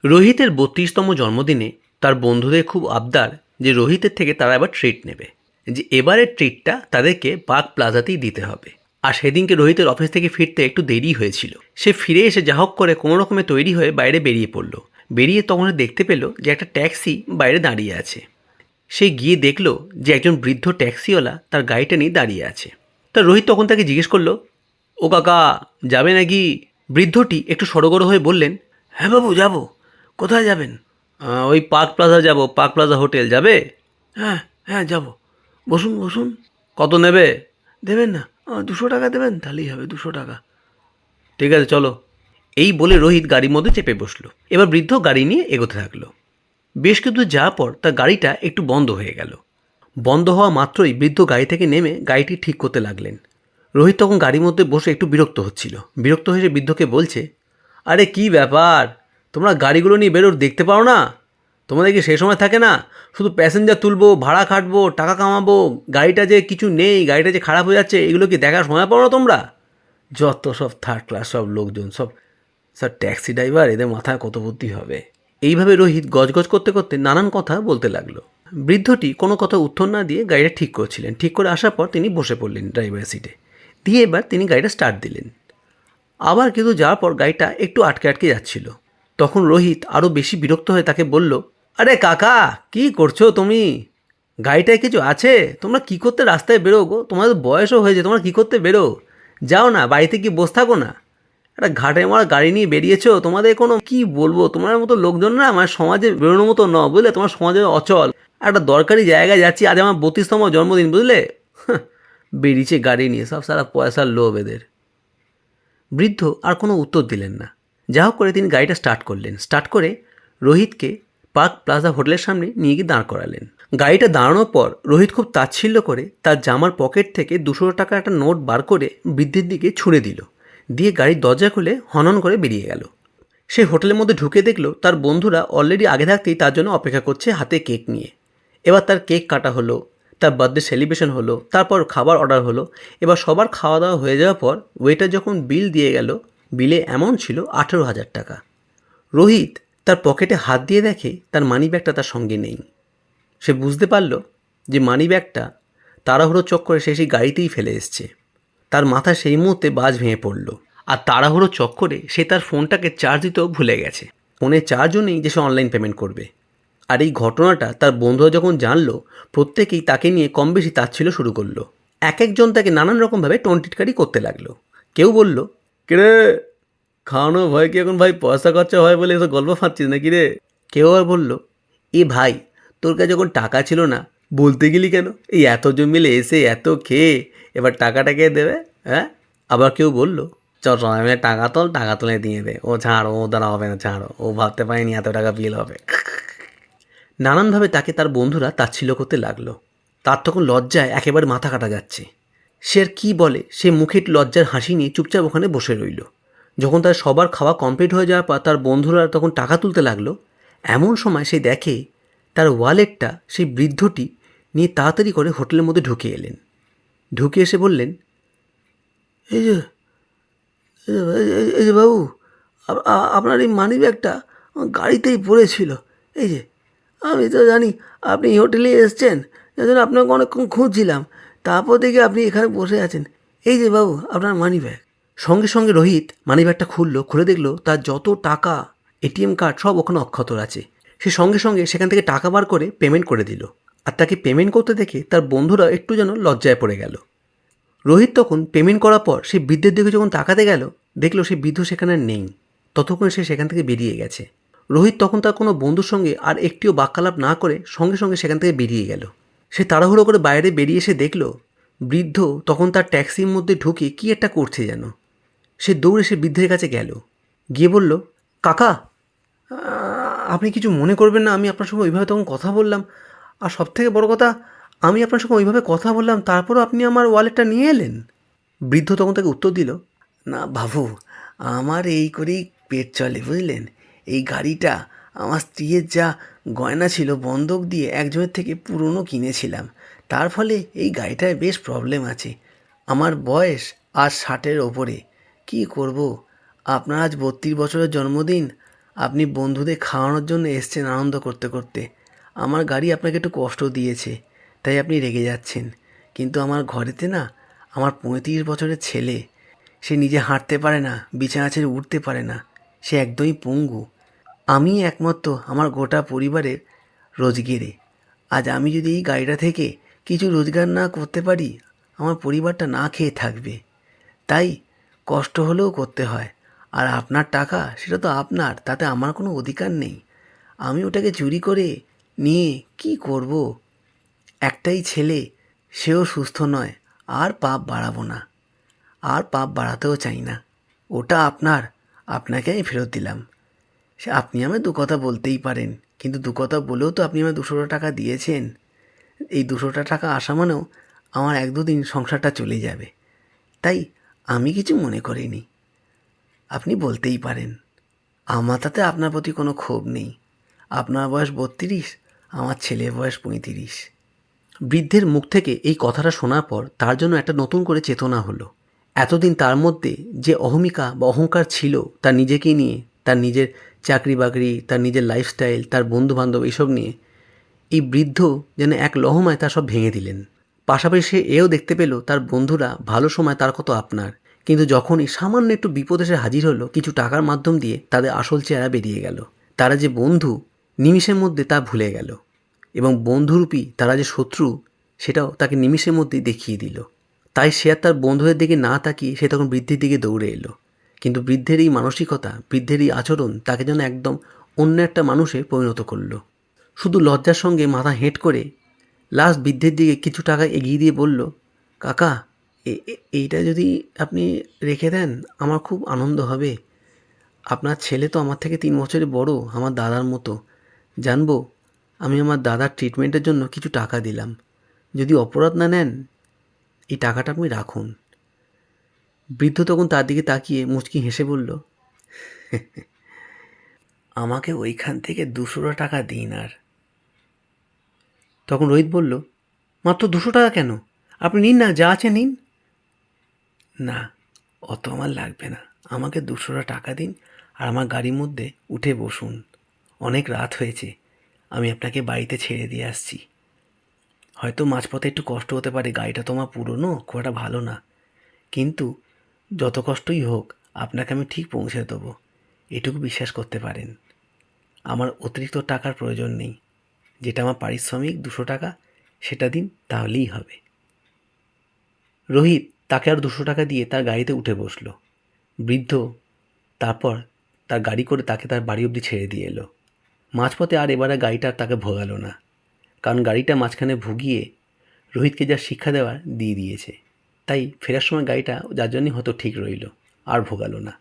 রোহিতের ৩২তম জন্মদিনে তার বন্ধুদের খুব আবদার যে রোহিতের থেকে তারা এবার ট্রিট নেবে, যে এবারের ট্রিটটা তাদেরকে পার্ক প্লাজাতেই দিতে হবে। আর সেদিনকে রোহিতের অফিস থেকে ফিরতে একটু দেরি হয়েছিল। সে ফিরে এসে যা হোক করে কোনো রকমে তৈরি হয়ে বাইরে বেরিয়ে পড়ল। বেরিয়ে তখন দেখতে পেল যে একটা ট্যাক্সি বাইরে দাঁড়িয়ে আছে। সে গিয়ে দেখল যে একজন বৃদ্ধ ট্যাক্সিওয়ালা তার গাড়িটা নিয়ে দাঁড়িয়ে আছে। তা রোহিত তখন তাকে জিজ্ঞেস করলো, ও কাকা, যাবে নাকি? বৃদ্ধটি একটু সড়গড় হয়ে বললেন, হ্যাঁ বাবু, যাব। কোথায় যাবেন? ওই পার্ক প্লাজা যাব, পার্ক প্লাজা হোটেল। যাবে? হ্যাঁ হ্যাঁ, যাব। বসুন বসুন। কত নেবে? দেবেন না? 200 টাকা দেবেন, তাহলেই হবে, 200 টাকা। ঠিক আছে, চলো। এই বলে রোহিত গাড়ির মধ্যে চেপে বসলো। এবার বৃদ্ধ গাড়ি নিয়ে এগোতে থাকলো। বেশ কিছু যাওয়ার পর তার গাড়িটা একটু বন্ধ হয়ে গেল। বন্ধ হওয়া মাত্রই বৃদ্ধ গাড়ি থেকে নেমে গাড়িটি ঠিক করতে লাগলেন। রোহিত তখন গাড়ির মধ্যে বসে একটু বিরক্ত হচ্ছিল। বিরক্ত হয়ে সে বৃদ্ধকে বলছে, আরে কি ব্যাপার, তোমরা গাড়িগুলো নিয়ে বেরোর দেখতে পাও না? তোমাদের কি সেই সময় থাকে না? শুধু প্যাসেঞ্জার তুলবো, ভাড়া খাটবো, টাকা কামাবো, গাড়িটা যে কিছু নেই, গাড়িটা যে খারাপ হয়ে যাচ্ছে, এগুলো কি দেখার সময় পাও না তোমরা? যত সব থার্ড ক্লাস সব লোকজন, সব স্যার ট্যাক্সি ড্রাইভার, এদের মাথায় কত বুদ্ধি হবে। এইভাবে রোহিত গজগজ করতে করতে নানান কথা বলতে লাগলো। বৃদ্ধটি কোনো কথা উত্তর না দিয়ে গাড়িটা ঠিক করছিলেন। ঠিক করে আসার পর তিনি বসে পড়লেন ড্রাইভারের সিটে। দিয়ে এবার তিনি গাড়িটা স্টার্ট দিলেন। আবার কিন্তু যাওয়ার পর গাড়িটা একটু আটকে আটকে যাচ্ছিল। তখন রোহিত আরও বেশি বিরক্ত হয়ে তাকে বলল, আরে কাকা, কি করছো তুমি? গাড়িটায় কিছু আছে? তোমরা কি করতে রাস্তায় বেরো গো? তোমাদের বয়সও হয়েছে, তোমরা কি করতে বেরো? যাও না, বাড়িতে কি বসে থাকো না? একটা ঘাটে মারা গাড়ি নিয়ে বেরিয়েছো, তোমাদের কোনো কি বলবো, তোমার মতো লোকজন না আমার সমাজে বেরোনোর মতো ন, বুঝলে? তোমার সমাজে অচল। একটা দরকারি জায়গায় যাচ্ছি, আজ আমার 32তম জন্মদিন, বুঝলে? বেরিয়েছে গাড়ি নিয়ে, সব সারা পয়সার লোভ এদের। বৃদ্ধ আর কোনো উত্তর দিলেন না। যা হোক করে তিনি গাড়িটা স্টার্ট করলেন। স্টার্ট করে রোহিতকে পার্ক প্লাজা হোটেলের সামনে নিয়ে গিয়ে দাঁড় করালেন। গাড়িটা দাঁড়ানোর পর রোহিত খুব তাচ্ছিল্য করে তার জামার পকেট থেকে 200 টাকার একটা নোট বার করে বৃদ্ধের দিকে ছুঁড়ে দিল। দিয়ে গাড়ির দরজা খুলে হনন করে বেরিয়ে গেল। সে হোটেলের মধ্যে ঢুকে দেখলো তার বন্ধুরা অলরেডি আগে থাকতেই তার জন্য অপেক্ষা করছে হাতে কেক নিয়ে। এবার তার কেক কাটা হলো, তার বার্থডে সেলিব্রেশন হলো, তারপর খাবার অর্ডার হলো। এবার সবার খাওয়া দাওয়া হয়ে যাওয়ার পর ওয়েটার যখন বিল দিয়ে গেল, বিলে অ্যামাউন্ট ছিল 18,000 টাকা। রোহিত তার পকেটে হাত দিয়ে দেখে তার মানিব্যাগটা তার সঙ্গে নেই। সে বুঝতে পারল যে মানিব্যাগটা তাড়াহুড়ো চক্করে সে সেই গাড়িতেই ফেলে এসছে। তার মাথায় সেই মুহূর্তে বাজ ভেঙে পড়ল। আর তাড়াহুড়ো চক্করে সে তার ফোনটাকে চার্জ দিতেও ভুলে গেছে। ফোনে চার্জও নেই যে সে অনলাইন পেমেন্ট করবে। আর এই ঘটনাটা তার বন্ধুরা যখন জানলো, প্রত্যেকেই তাকে নিয়ে কম বেশি তাচ্ছিল্য শুরু করলো। এক একজন তাকে নানান রকমভাবে টোনটিটকারি করতে লাগলো। কেউ বলল, কিরে, খাওয়ানো ভয় কি এখন ভাই পয়সা খরচা হয় বলে এসব গল্প ফাঁচ্ছিস নাকি রে? কেউ আর বলল, এ ভাই, তোর কাছে যখন টাকা ছিল না বলতে গেলি কেন? এই এত জমিলে এসে এত খেয়ে এবার টাকাটা কে দেবে? হ্যাঁ? আবার কেউ বলল, চল সবাই মিলে টাকা তোল, টাকা তুলে দিয়ে দে। ও ছাড়ো, ও দ্বারা হবে না, ছাড়ো, ও ভাবতে পারেনি এত টাকা বিল হবে। নানানভাবে তাকে তার বন্ধুরা তাচ্ছিল্য করতে লাগলো। তার তখন লজ্জায় একেবারে মাথা কাটা যাচ্ছে। সে আর কী বলে, সে মুখে লজ্জার হাসি নিয়ে চুপচাপ ওখানে বসে রইল। যখন তার সবার খাওয়া কমপ্লিট হয়ে যাওয়ার পর তার বন্ধুরা তখন টাকা তুলতে লাগলো, এমন সময় সে দেখে তার ওয়ালেটটা সেই বৃদ্ধটি নিয়ে তাড়াতাড়ি করে হোটেলের মধ্যে ঢুকে এলেন। ঢুকে এসে বললেন, এই যে এই যে বাবু, আপনার এই মানি ব্যাগটা গাড়িতেই পড়েছিল। এই যে, আমি তো জানি আপনি এই হোটেলে এসছেন, এজন্য আপনাকে অনেকক্ষণ খুঁজছিলাম। তারপর দেখি আপনি এখানে বসে আছেন। এই যে বাবু, আপনার মানি ব্যাগ। সঙ্গে সঙ্গে রোহিত মানি ব্যাগটা খুললো। খুলে দেখলো তার যত টাকা, এটিএম কার্ড সব ওখানে অক্ষত আছে। সে সঙ্গে সঙ্গে সেখান থেকে টাকা বার করে পেমেন্ট করে দিল। আর তাকে পেমেন্ট করতে দেখে তার বন্ধুরা একটু যেন লজ্জায় পড়ে গেল। রোহিত তখন পেমেন্ট করার পর সেই বৃদ্ধের দিকে যখন তাকাতে গেল, দেখলো সেই বৃদ্ধ সেখানে নেই। ততক্ষণ সে সেখান থেকে বেরিয়ে গেছে। রোহিত তখন তার কোনো বন্ধুর সঙ্গে আর একটিও বাক্যালাপ না করে সঙ্গে সঙ্গে সেখান থেকে বেরিয়ে গেল। সে তাড়াহুড়ো করে বাইরে বেরিয়ে এসে দেখল বৃদ্ধ তখন তার ট্যাক্সির মধ্যে ঢুকে কী একটা করছে যেন। সে দৌড়ে সে বৃদ্ধের কাছে গেল, গিয়ে বলল, কাকা, আপনি কিছু মনে করবেন না, আমি আপনার সঙ্গে ওইভাবে তখন কথা বললাম। আর সবথেকে বড় কথা, আমি আপনার সঙ্গে ওইভাবে কথা বললাম, তারপরও আপনি আমার ওয়ালেটটা নিয়ে এলেন। বৃদ্ধ তখন তাকে উত্তর দিল, না বাবু, আমার এই করেই পেট চলে, বুঝলেন? এই গাড়িটা আমার স্ত্রীর যা গয়না ছিল বন্ধক দিয়ে একজনের থেকে পুরনো কিনেছিলাম। তার ফলে এই গাড়িটায় বেশ প্রবলেম আছে। আমার বয়স আজ 60-এর ওপরে। কী করব? আপনার আজ 32 বছরের জন্মদিন, আপনি বন্ধুদের খাওয়ানোর জন্য এসছেন আনন্দ করতে করতে। আমার গাড়ি আপনাকে একটু কষ্ট দিয়েছে, তাই আপনি রেগে যাচ্ছেন। কিন্তু আমার ঘরেতে না, আমার 35 বছরের ছেলে, সে নিজে হাঁটতে পারে না, বিছানা ছেড়ে উঠতে পারে না, সে একদমই পঙ্গু। আমি একমাত্র আমার গোটা পরিবারের রোজগেরে। আজ আমি যদি এই গাড়িটা থেকে কিছু রোজগার না করতে পারি, আমার পরিবারটা না খেয়ে থাকবে। তাই কষ্ট হলেও করতে হয়। আর আপনার টাকা, সেটা তো আপনার, তাতে আমার কোনো অধিকার নেই। আমি ওটাকে চুরি করে নিয়ে কি করব? একটাই ছেলে, সেও সুস্থ নয়। আর পাপ বাড়াবো না, আর পাপ বাড়াতেও চাই না। ওটা আপনার, আপনাকে আমি ফেরত দিলাম। সে আপনি আমায় দু কথা বলতেই পারেন, কিন্তু দু কথা বলেও তো আপনি আমায় 200টা টাকা দিয়েছেন। এই 200টা টাকা আসা মানেও আমার 1-2 দিন সংসারটা চলে যাবে। তাই আমি কিছু মনে করিনি। আপনি বলতেই পারেন। আমার তাতে আপনার প্রতি কোনো ক্ষোভ নেই। আপনার বয়স 32, আমার ছেলের বয়স 35। বৃদ্ধের মুখ থেকে এই কথাটা শোনার পর তার জন্য একটা নতুন করে চেতনা হলো। এতদিন তার মধ্যে যে অহমিকা বা অহংকার ছিল, তার নিজেকে নিয়ে, তার নিজের চাকরি বাকরি, তার নিজের লাইফস্টাইল, তার বন্ধুবান্ধব এসব নিয়ে, এই বৃদ্ধ যেন এক লহমায় তা সব ভেঙে দিলেন। পাশাপাশি সে এও দেখতে পেল তার বন্ধুরা ভালো সময় তার কত আপনার, কিন্তু যখনই সামান্য একটু বিপদ এসে হাজির হলো, কিছু টাকার মাধ্যম দিয়ে তাদের আসল চেহারা বেরিয়ে গেল। তারা যে বন্ধু, নিমিষের মধ্যে তা ভুলে গেল, এবং বন্ধুরূপী তারা যে শত্রু, সেটাও তাকে নিমিষের মধ্যেই দেখিয়ে দিল। তাই সে আর তার বন্ধুদের দিকে না তাকিয়ে সে তখন বৃদ্ধের দিকে দৌড়ে এলো। কিন্তু বৃদ্ধের এই মানসিকতা, বৃদ্ধের এই আচরণ তাকে যেন একদম অন্য একটা মানুষে পরিণত করলো। শুধু লজ্জার সঙ্গে মাথা হেঁট করে লাস্ট বৃদ্ধের দিকে কিছু টাকা এগিয়ে দিয়ে বলল, কাকা, এইটা যদি আপনি রেখে দেন আমার খুব আনন্দ হবে। আপনার ছেলে তো আমার থেকে 3 বছরের বড়, আমার দাদার মতো। জানবো, আমি আমার দাদার ট্রিটমেন্টের জন্য কিছু টাকা দিলাম। যদি অপরাধ না নেন, এই টাকাটা আপনি রাখুন। বৃদ্ধ তখন তার দিকে তাকিয়ে মুচকি হেসে বলল, আমাকে ওইখান থেকে 200 টাকা দিন। আর তখন রোহিত বলল, মাত্র 200 টাকা কেন? আপনি নিন না, যা আছে নিন। না, অত আমার লাগবে না। আমাকে 200 টাকা দিন আর আমার গাড়ির মধ্যে উঠে বসুন। অনেক রাত হয়েছে, আমি আপনাকে বাড়িতে ছেড়ে দিয়ে আসছি। হয়তো মাঝপথে একটু কষ্ট হতে পারে, গাড়িটা তো আমার পুরনো, খুব একটা ভালো না, কিন্তু যত কষ্টই হোক আপনাকে আমি ঠিক পৌঁছে দেবো, এটুকু বিশ্বাস করতে পারেন। আমার অতিরিক্ত টাকার প্রয়োজন নেই। যেটা আমার পারিশ্রমিক 200 টাকা, সেটা দিন, তাহলেই হবে। রোহিত তাকে আর 200 টাকা দিয়ে তার গাড়িতে উঠে বসলো। বৃদ্ধ তারপর তার গাড়ি করে তাকে তার বাড়ি অবধি ছেড়ে দিয়ে এলো। মাঝপথে আর এবারে গাড়িটা আর তাকে ভোগালো না, কারণ গাড়িটা মাঝখানে ভুগিয়ে রোহিতকে যা শিক্ষা দেওয়ার দিয়ে দিয়েছে। তাই ফেরার সময় গাড়িটা যার জন্যই হয়তো ঠিক রইল, আর ভোগালো না।